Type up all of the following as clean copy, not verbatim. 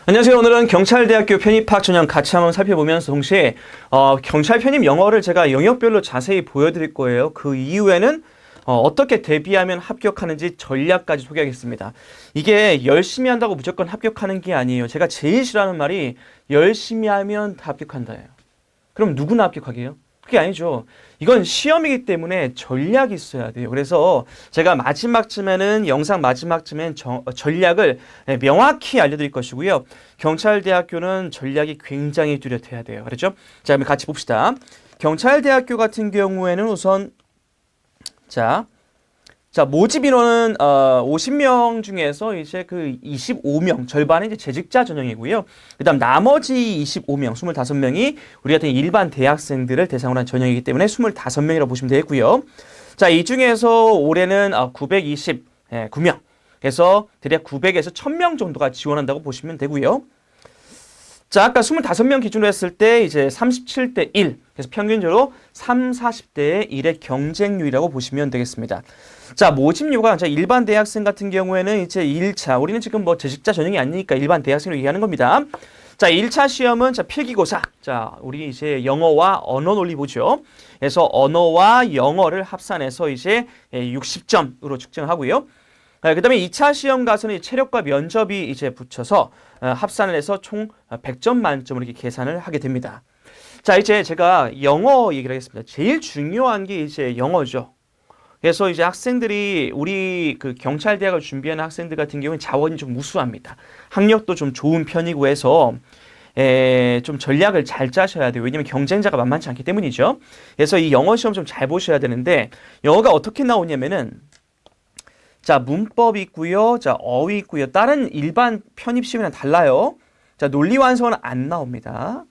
안녕하세요. 오늘은 경찰대학교 편입학 전형 같이 한번 살펴보면서 동시에 경찰 편입 영어를 제가 영역별로 자세히 보여드릴 거예요. 그 이후에는 어떻게 대비하면 합격하는지 전략까지 소개하겠습니다. 이게 열심히 한다고 무조건 합격하는 게 아니에요. 제가 제일 싫어하는 말이 열심히 하면 다 합격한다예요. 그럼 누구나 합격하게요? 그게 아니죠. 이건 시험이기 때문에 전략이 있어야 돼요. 그래서 제가 마지막쯤에는 영상 마지막쯤엔 전략을 명확히 알려드릴 것이고요. 경찰대학교는 전략이 굉장히 뚜렷해야 돼요. 그렇죠? 자, 그럼 같이 봅시다. 경찰대학교 같은 경우에는 우선 자 모집 인원은 50명 중에서 이제 그 25명 절반이 이제 재직자 전형이고요. 그다음 나머지 25명, 25명이 우리 같은 일반 대학생들을 대상으로 한 전형이기 때문에 25명이라고 보시면 되겠고요. 자, 이 중에서 올해는 929명. 그래서 대략 900에서 1000명 정도가 지원한다고 보시면 되고요. 자, 아까 25명 기준으로 했을 때 이제 37대 1. 그래서 평균적으로 40대의 1의 경쟁률이라고 보시면 되겠습니다. 자, 모집료가 일반 대학생 같은 경우에는 이제 1차, 우리는 지금 뭐 재직자 전형이 아니니까 일반 대학생으로 얘기하는 겁니다. 자, 1차 시험은 필기고사. 자, 우리 이제 영어와 언어 논리 보죠. 그래서 언어와 영어를 합산해서 이제 60점으로 측정하고요. 그 다음에 2차 시험 가서는 체력과 면접이 이제 붙여서 합산을 해서 총 100점 만점으로 이렇게 계산을 하게 됩니다. 자, 이제 제가 영어 얘기를 하겠습니다. 제일 중요한 게 이제 영어죠. 그래서 이제 학생들이 우리 그 경찰대학을 준비하는 학생들 같은 경우는 자원이 좀 우수합니다. 학력도 좀 좋은 편이고 해서 좀 전략을 잘 짜셔야 돼요. 왜냐면 경쟁자가 만만치 않기 때문이죠. 그래서 이 영어 시험 좀 잘 보셔야 되는데 영어가 어떻게 나오냐면은 자, 문법이 있고요. 자, 어휘 있고요. 다른 일반 편입 시험이랑 달라요. 자, 논리 완성은 안 나옵니다.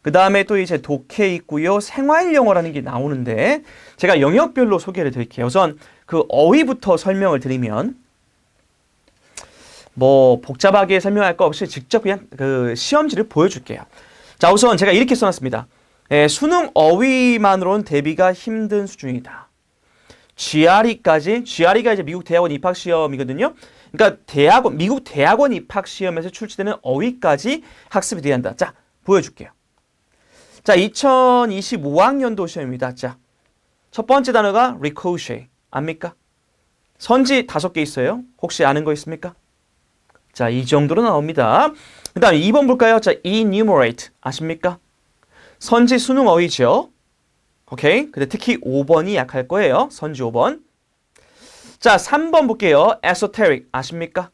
그 다음에 또 이제 독해 있고요. 생활 영어라는 게 나오는데 제가 영역별로 소개를 드릴게요. 우선 그 어휘부터 설명을 드리면 뭐 복잡하게 설명할 거 없이 직접 그냥 그 시험지를 보여줄게요. 자, 우선 제가 이렇게 써놨습니다. 수능 어휘만으로는 대비가 힘든 수준이다. GRE가 이제 미국 대학원 입학 시험이거든요. 그러니까 미국 대학원 입학 시험에서 출제되는 어휘까지 학습이 돼야 한다. 자, 보여줄게요. 자, 2025학년도 시험입니다. 자, 첫 번째 단어가 ricochet. 압니까? 선지 5개 있어요. 혹시 아는 거 있습니까? 자, 이 정도로 나옵니다. 그 다음에 2번 볼까요? 자, enumerate. 아십니까? 선지 수능 어휘죠. 오케이. 근데 특히 5번이 약할 거예요. 선지 5번. 자, 3번 볼게요. esoteric. 아십니까?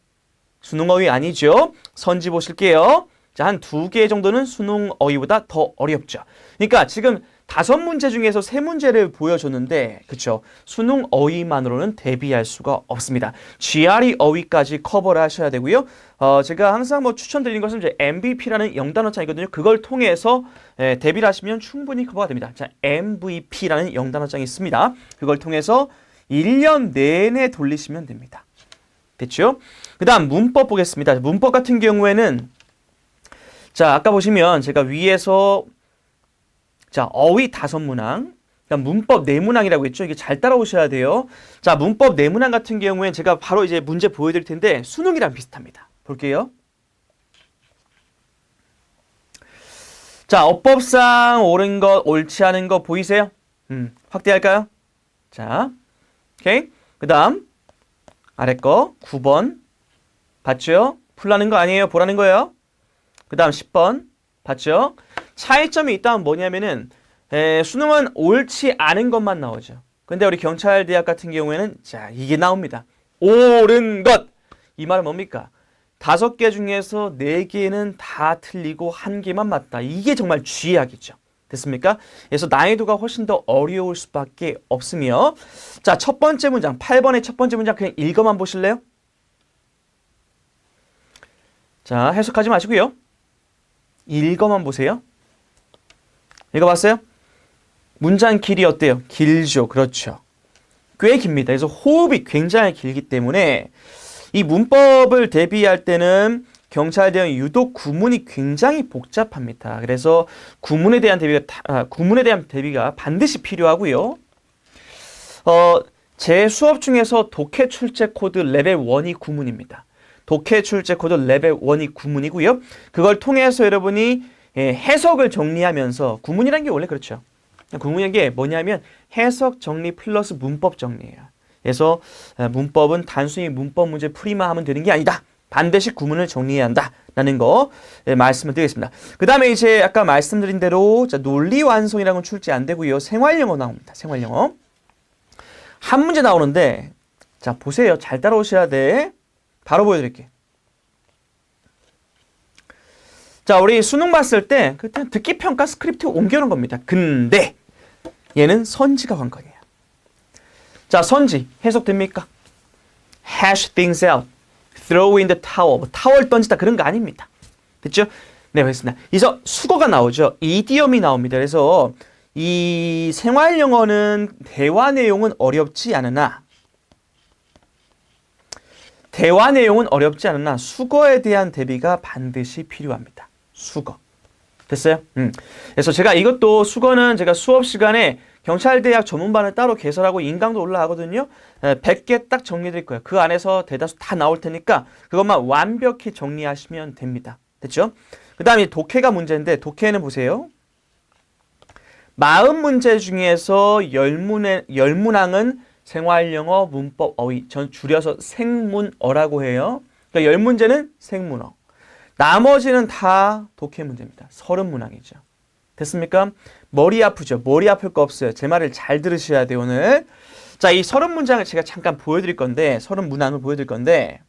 수능 어휘 아니죠. 선지 보실게요. 자, 한 2개 정도는 수능 어휘보다 더 어렵죠. 그러니까 지금 5문제 중에서 3문제를 보여줬는데, 그쵸? 수능 어휘만으로는 대비할 수가 없습니다. GRE 어휘까지 커버를 하셔야 되고요. 제가 항상 뭐 추천드리는 것은 이제 MVP라는 0단어장이거든요. 그걸 통해서 대비를 하시면 충분히 커버가 됩니다. 자, MVP라는 0단어장이 있습니다. 그걸 통해서 1년 내내 돌리시면 됩니다. 됐죠? 그 다음 문법 보겠습니다. 문법 같은 경우에는 자, 아까 보시면 제가 위에서 자, 어휘 5문항, 문법 4문항이라고 했죠. 이게 잘 따라오셔야 돼요. 자, 문법 4문항 같은 경우엔 제가 바로 이제 문제 보여드릴 텐데 수능이랑 비슷합니다. 볼게요. 자, 어법상 옳은 것, 옳지 않은 거 보이세요? 확대할까요? 자, 오케이. 그 다음 아래 거 9번 봤죠? 풀라는 거 아니에요. 보라는 거예요. 그 다음 10번 봤죠? 차이점이 있다면 뭐냐면은 수능은 옳지 않은 것만 나오죠. 근데 우리 경찰대학 같은 경우에는 자, 이게 나옵니다. 옳은 것. 이 말은 뭡니까? 5개 중에서 4개는 다 틀리고 1개만 맞다. 이게 정말 쥐약이죠. 됐습니까? 그래서 난이도가 훨씬 더 어려울 수밖에 없으며 자, 첫 번째 문장 8번의 첫 번째 문장 그냥 읽어만 보실래요? 자, 해석하지 마시고요. 읽어만 보세요. 읽어봤어요? 문장 길이 어때요? 길죠. 그렇죠. 꽤 깁니다. 그래서 호흡이 굉장히 길기 때문에 이 문법을 대비할 때는 경찰대학 유독 구문이 굉장히 복잡합니다. 그래서 구문에 대한 대비가 반드시 필요하고요. 제 수업 중에서 독해 출제 코드 레벨 1이 구문입니다. 독해 출제 코드 레벨 1이 구문이고요. 그걸 통해서 여러분이 해석을 정리하면서 구문이라는 게 원래 그렇죠. 구문이라는 게 뭐냐면 해석 정리 플러스 문법 정리예요. 그래서 문법은 단순히 문법 문제 풀이만 하면 되는 게 아니다. 반드시 구문을 정리해야 한다라는 거 말씀을 드리겠습니다. 그 다음에 이제 아까 말씀드린 대로 자, 논리 완성이라는 건 출제 안 되고요. 생활영어 나옵니다. 생활영어. 한 문제 나오는데 자 보세요. 잘 따라오셔야 돼. 바로 보여드릴게요. 자 우리 수능 봤을 때 그때 듣기 평가 스크립트 옮겨놓은 겁니다. 근데 얘는 선지가 관건이에요. 자 선지 해석됩니까? Hash things out. Throw in the towel. 뭐 타월 던지다 그런 거 아닙니다. 됐죠? 네, 그렇습니다. 이서 수거가 나오죠. 이디엄이 나옵니다. 그래서 이 생활 영어는 대화 내용은 어렵지 않으나 수거에 대한 대비가 반드시 필요합니다. 수거. 됐어요? 그래서 제가 이것도 수거는 제가 수업 시간에 경찰대학 전문반을 따로 개설하고 인강도 올라가거든요. 100개 딱 정리해드릴 거예요. 그 안에서 대다수 다 나올 테니까 그것만 완벽히 정리하시면 됩니다. 됐죠? 그 다음에 독해가 문제인데 독해는 보세요. 40문제 중에서 열문항은 생활영어, 문법, 어휘, 전 줄여서 생문어라고 해요. 그러니까 10문제는 생문어. 나머지는 다 독해 문제입니다. 30문항이죠. 됐습니까? 머리 아프죠? 머리 아플 거 없어요. 제 말을 잘 들으셔야 돼요, 오늘. 자, 이 30문장을 제가 잠깐 보여드릴 건데, 30문항을 보여드릴 건데,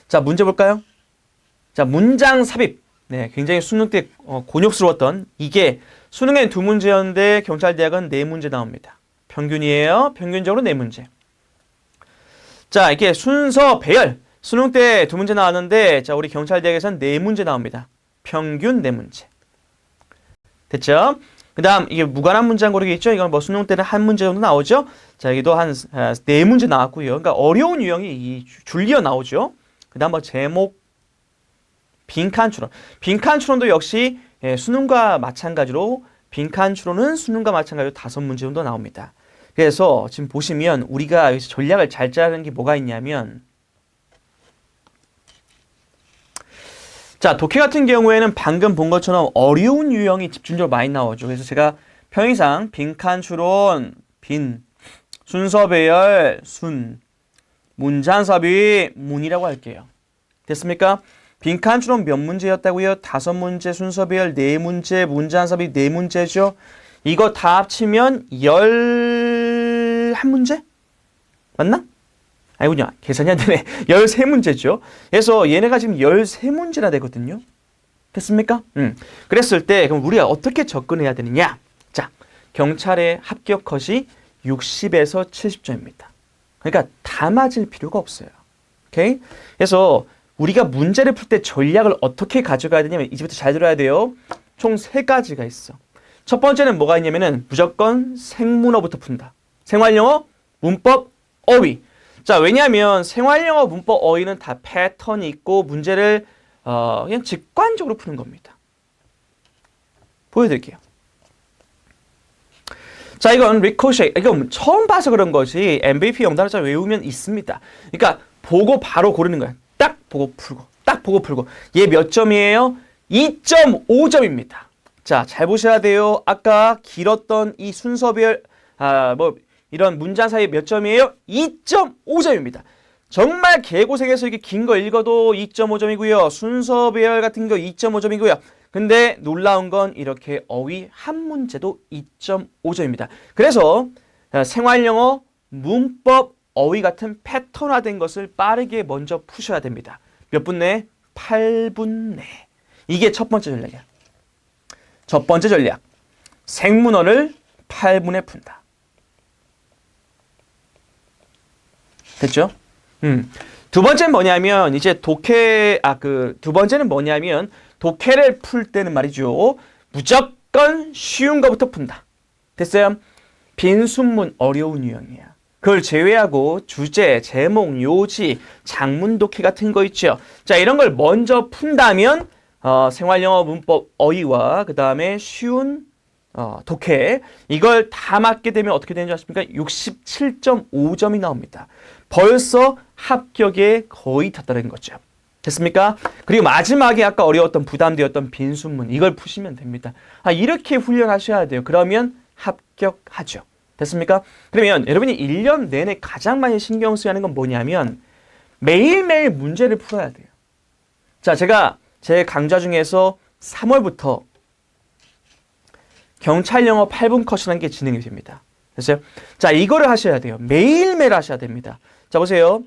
자, 문제 볼까요? 자, 문장 삽입. 네, 굉장히 수능 때 곤욕스러웠던 이게 수능엔 2문제였는데 경찰대학은 4문제 나옵니다. 평균이에요. 평균적으로 4문제. 자, 이게 순서 배열. 수능 때 2문제 나왔는데, 자, 우리 경찰대학에서는 4문제 나옵니다. 평균 4문제. 됐죠? 그 다음, 이게 무관한 문장 고르기있죠? 이건 뭐 수능 때는 한 문제 정도 나오죠? 자, 여기도 한 4문제 나왔고요. 그러니까 어려운 유형이 줄리어 나오죠? 그 다음 뭐 제목, 빈칸 추론. 빈칸 추론도 역시 수능과 마찬가지로 빈칸 추론은 수능과 마찬가지로 5문제 정도 나옵니다. 그래서 지금 보시면 우리가 여기서 전략을 잘 짜는 게 뭐가 있냐면 자, 독해 같은 경우에는 방금 본 것처럼 어려운 유형이 집중적으로 많이 나오죠. 그래서 제가 평의상 빈칸 추론, 빈, 순서 배열, 순, 문장 삽입, 문이라고 할게요. 됐습니까? 빈칸 추론 몇 문제였다고요? 5문제, 순서 배열 4문제, 문장 삽입 4문제죠. 이거 다 합치면 11문제? 맞나? 아니군요. 계산이 안 되네. 13문제죠. 그래서 얘네가 지금 13문제나 되거든요. 됐습니까? 그랬을 때 그럼 우리가 어떻게 접근해야 되느냐? 자, 경찰의 합격 컷이 60에서 70점입니다. 그러니까 다 맞을 필요가 없어요. 오케이? 그래서 우리가 문제를 풀 때 전략을 어떻게 가져가야 되냐면 이제부터 잘 들어야 돼요. 총 3가지가 있어. 첫 번째는 뭐가 있냐면은 무조건 생문어부터 푼다. 생활영어, 문법, 어휘. 자, 왜냐하면 생활영어, 문법, 어휘는 다 패턴이 있고 문제를 그냥 직관적으로 푸는 겁니다. 보여드릴게요. 자, 이건 리코쉐. 이건 처음 봐서 그런 것이 MVP 영단어자 외우면 있습니다. 그러니까 보고 바로 고르는 거야. 딱 보고 풀고, 딱 보고 풀고. 얘 몇 점이에요? 2.5점입니다. 자, 잘 보셔야 돼요. 아까 길었던 이 순서별, 이런 문장 사이 몇 점이에요? 2.5점입니다. 정말 개고생해서 이렇게 긴 거 읽어도 2.5점이고요. 순서 배열 같은 거 2.5점이고요. 근데 놀라운 건 이렇게 어휘 한 문제도 2.5점입니다. 그래서 생활영어, 문법, 어휘 같은 패턴화된 것을 빠르게 먼저 푸셔야 됩니다. 몇 분 내에? 8분 내에. 이게 첫 번째 전략이야. 첫 번째 전략. 생문어를 8분에 푼다. 됐죠? 두 번째는 뭐냐면 이제 두 번째는 뭐냐면 독해를 풀 때는 말이죠. 무조건 쉬운 거부터 푼다. 됐어요? 빈순문 어려운 유형이야. 그걸 제외하고 주제, 제목, 요지, 장문 독해 같은 거 있죠. 자, 이런 걸 먼저 푼다면 생활영어, 문법, 어휘와 그 다음에 쉬운 독해 이걸 다 맞게 되면 어떻게 되는지 아십니까? 67.5점이 나옵니다. 벌써 합격에 거의 탔다는 거죠. 됐습니까? 그리고 마지막에 아까 어려웠던 부담되었던 빈순문 이걸 푸시면 됩니다. 이렇게 훈련하셔야 돼요. 그러면 합격하죠. 됐습니까? 그러면 여러분이 1년 내내 가장 많이 신경 써야 하는 건 뭐냐면 매일매일 문제를 풀어야 돼요. 자, 제가 제 강좌 중에서 3월부터 경찰 영어 8분 커스라는 게 진행이 됩니다. 됐어요? 자, 이거를 하셔야 돼요. 매일매일 하셔야 됩니다. 자, 보세요.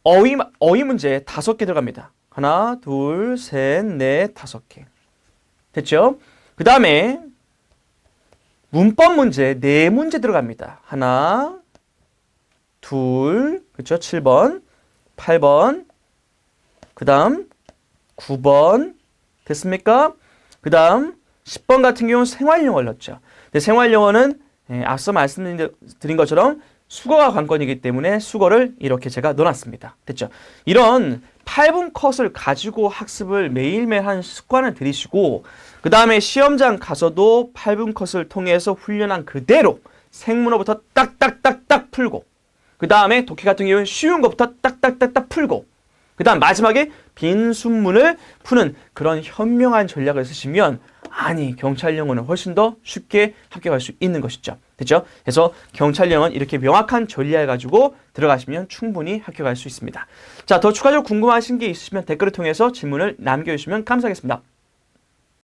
어휘 문제 5개 들어갑니다. 하나, 둘, 셋, 넷, 5개. 됐죠? 그 다음에 문법 문제 4문제 들어갑니다. 하나, 둘, 그렇죠? 7번, 8번, 그 다음 9번, 됐습니까? 그 다음 10번 같은 경우는 생활영어를 넣었죠. 근데 생활영어는 앞서 말씀드린 것처럼 수거가 관건이기 때문에 수거를 이렇게 제가 넣어놨습니다. 됐죠? 이런 8분 컷을 가지고 학습을 매일매일 하는 습관을 들이시고 그 다음에 시험장 가서도 8분 컷을 통해서 훈련한 그대로 생문어부터 딱딱딱딱 풀고 그 다음에 독해 같은 경우는 쉬운 것부터 딱딱딱딱 풀고 그 다음 마지막에 빈순문을 푸는 그런 현명한 전략을 쓰시면 경찰 영어는 훨씬 더 쉽게 합격할 수 있는 것이죠. 됐죠? 그래서 경찰 영어는 이렇게 명확한 전략을 가지고 들어가시면 충분히 합격할 수 있습니다. 자, 더 추가적으로 궁금하신 게 있으시면 댓글을 통해서 질문을 남겨주시면 감사하겠습니다.